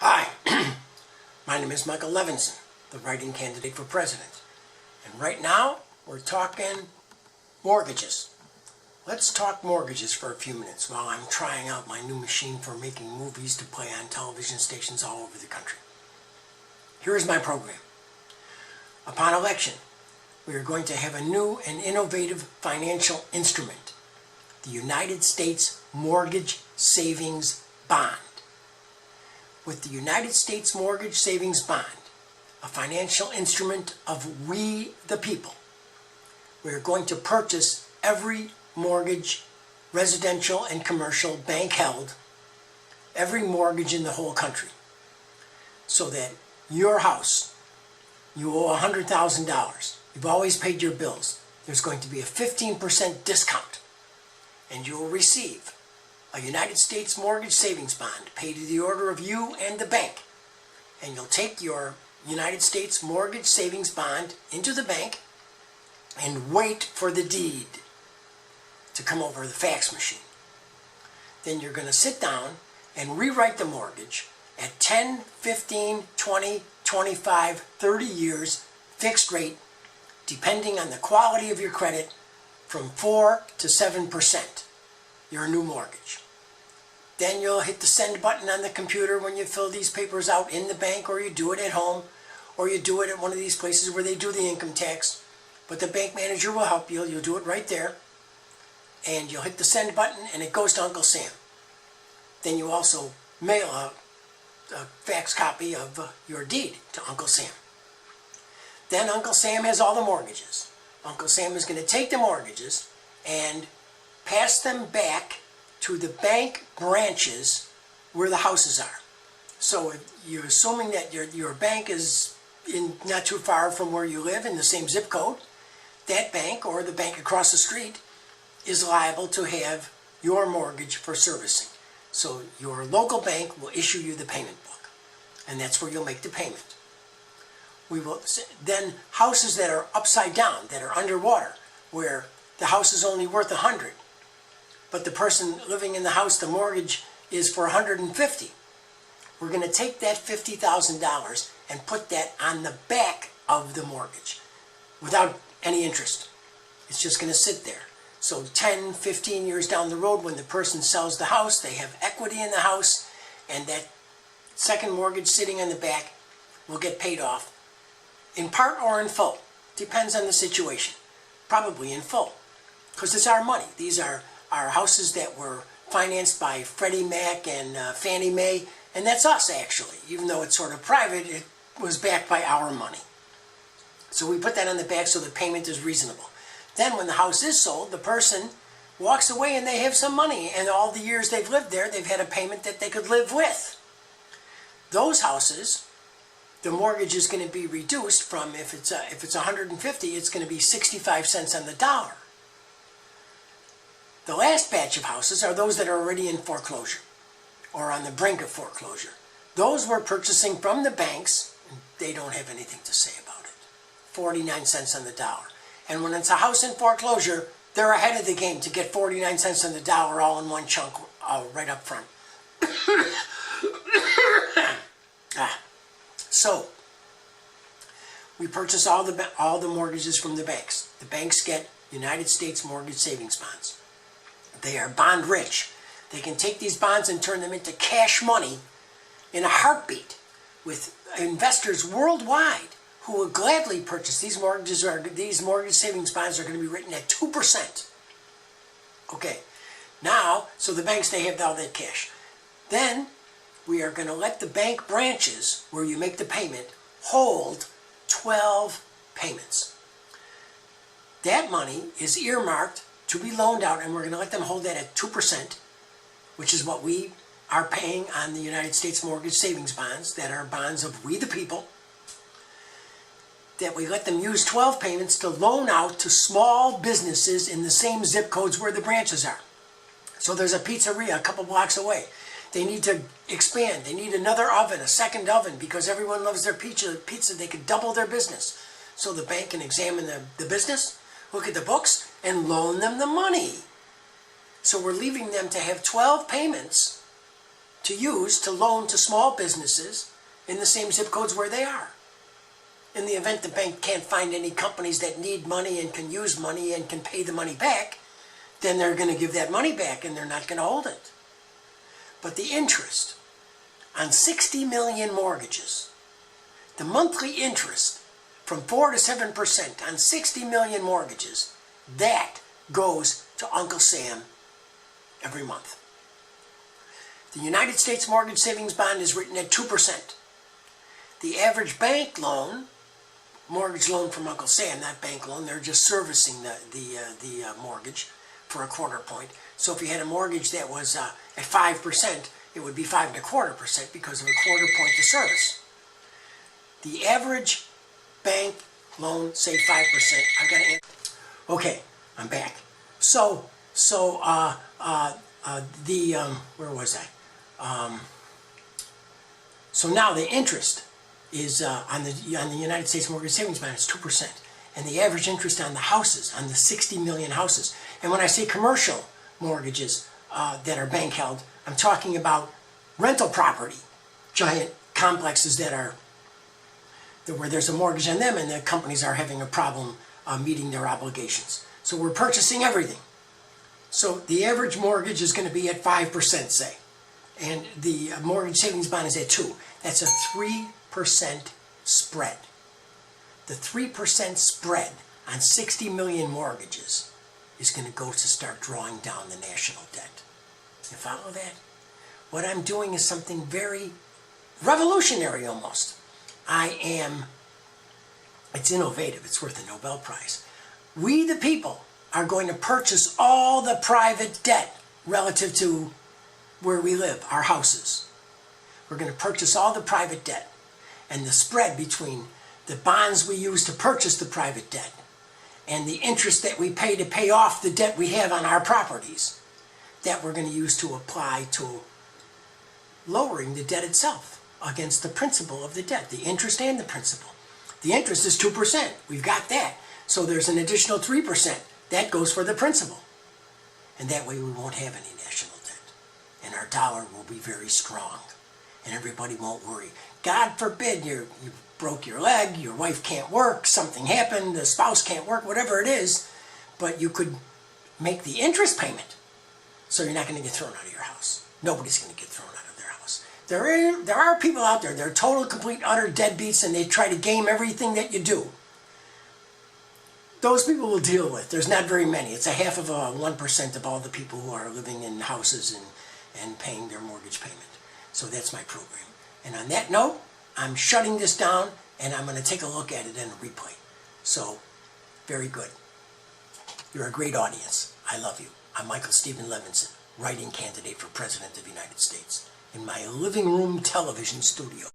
Hi, my name is Michael Levinson, the writing candidate for president. And right now, we're talking mortgages. Let's talk mortgages for a few minutes while I'm trying out my new machine for making movies to play on television stations all over the country. Here is my program. Upon election, we are going to have a new and innovative financial instrument, the United States Mortgage Savings Bond. With the United States Mortgage Savings Bond, a financial instrument of we the people, we are going to purchase every mortgage, residential and commercial, bank held, every mortgage in the whole country, so that your house, you owe $100,000, you've always paid your bills, there's going to be a 15% discount, and you will receive a United States Mortgage Savings Bond paid to the order of you and the bank. And you'll take your United States Mortgage Savings Bond into the bank and wait for the deed to come over the fax machine. Then you're going to sit down and rewrite the mortgage at 10, 15, 20, 25, 30 years, fixed rate, depending on the quality of your credit, from 4 to 7%. Your new mortgage. Then you'll hit the send button on the computer when you fill these papers out in the bank, or you do it at home, or you do it at one of these places where they do the income tax. But the bank manager will help you. You'll do it right there. And you'll hit the send button and it goes to Uncle Sam. Then you also mail a fax copy of your deed to Uncle Sam. Then Uncle Sam has all the mortgages. Uncle Sam is going to take the mortgages and pass them back to the bank branches where the houses are. So if you're assuming that your bank is not too far from where you live in the same zip code, that bank or the bank across the street is liable to have your mortgage for servicing. So your local bank will issue you the payment book, and that's where you'll make the payment. We will then houses that are upside down, that are underwater, where the house is only worth 100. But the person living in the house, the mortgage is for 150. We're going to take that $50,000 and put that on the back of the mortgage without any interest. It's just going to sit there. So 10, 15 years down the road, when the person sells the house, they have equity in the house, and that second mortgage sitting on the back will get paid off in part or in full. Depends on the situation. Probably in full, because it's our money. These are our houses that were financed by Freddie Mac and Fannie Mae, and that's us actually. Even though it's sort of private, it was backed by our money. So we put that on the back so the payment is reasonable. Then when the house is sold, the person walks away and they have some money, and all the years they've lived there, they've had a payment that they could live with. Those houses, the mortgage is going to be reduced from, if it's 150, it's going to be 65 cents on the dollar. The last batch of houses are those that are already in foreclosure or on the brink of foreclosure. Those we're purchasing from the banks, and they don't have anything to say about it. 49 cents on the dollar. And when it's a house in foreclosure, they're ahead of the game to get 49 cents on the dollar all in one chunk right up front. So, we purchase all the mortgages from the banks. The banks get United States Mortgage Savings Bonds. They are bond rich. They can take these bonds and turn them into cash money in a heartbeat, with investors worldwide who will gladly purchase these mortgages. These mortgage savings bonds are going to be written at 2%. Okay, now, so the banks, they have all that cash. Then we are going to let the bank branches, where you make the payment, hold 12 payments. That money is earmarked to be loaned out, and we're going to let them hold that at 2%, which is what we are paying on the United States Mortgage Savings Bonds, that are bonds of we the people, that we let them use 12 payments to loan out to small businesses in the same zip codes where the branches are. So there's a pizzeria a couple blocks away. They need to expand. They need another oven, a second oven, because everyone loves their pizza. They could double their business. So the bank can examine the business, look at the books, and loan them the money. So we're leaving them to have 12 payments to use to loan to small businesses in the same zip codes where they are. In the event the bank can't find any companies that need money and can use money and can pay the money back, then they're going to give that money back and they're not going to hold it. But the interest on 60 million mortgages, the monthly interest from 4 to 7% on 60 million mortgages, that goes to Uncle Sam every month. The United States Mortgage Savings Bond is written at 2%. The average bank loan, mortgage loan from Uncle Sam, not bank loan, they're just servicing the mortgage for a quarter point. So if you had a mortgage that was at 5%, it would be 5.25% because of a quarter point to service. The average bank loan, say 5%. I've got to answer. Okay, I'm back. Where was I? So now the interest is on the United States Mortgage Savings Bond is 2%, and the average interest on the houses, on the 60 million houses. And when I say commercial mortgages that are bank held, I'm talking about rental property, giant complexes that are where there's a mortgage on them and the companies are having a problem meeting their obligations. So we're purchasing everything. So the average mortgage is going to be at 5%, say, and the mortgage savings bond is at 2%. That's a 3% spread. The 3% spread on 60 million mortgages is going to go to start drawing down the national debt. You follow that? What I'm doing is something very revolutionary almost. It's innovative, it's worth a Nobel Prize. We the people are going to purchase all the private debt relative to where we live, our houses. We're going to purchase all the private debt, and the spread between the bonds we use to purchase the private debt and the interest that we pay off the debt we have on our properties, that we're going to use to apply to lowering the debt itself against the principal of the debt, the interest and the principal. The interest is 2%. We've got that. So there's an additional 3%. That goes for the principal. And that way we won't have any national debt. And our dollar will be very strong. And everybody won't worry. God forbid you broke your leg, your wife can't work, something happened, the spouse can't work, whatever it is, but you could make the interest payment. So you're not going to get thrown out of your house. Nobody's going to get thrown out of their house. There are people out there, they're total, complete, utter deadbeats, and they try to game everything that you do. Those people will deal with. There's not very many. It's a half of 1% of all the people who are living in houses and paying their mortgage payment. So that's my program. And on that note, I'm shutting this down, and I'm going to take a look at it in a replay. So, very good. You're a great audience. I love you. I'm Michael Stephen Levinson, writing candidate for President of the United States, in my living room television studio.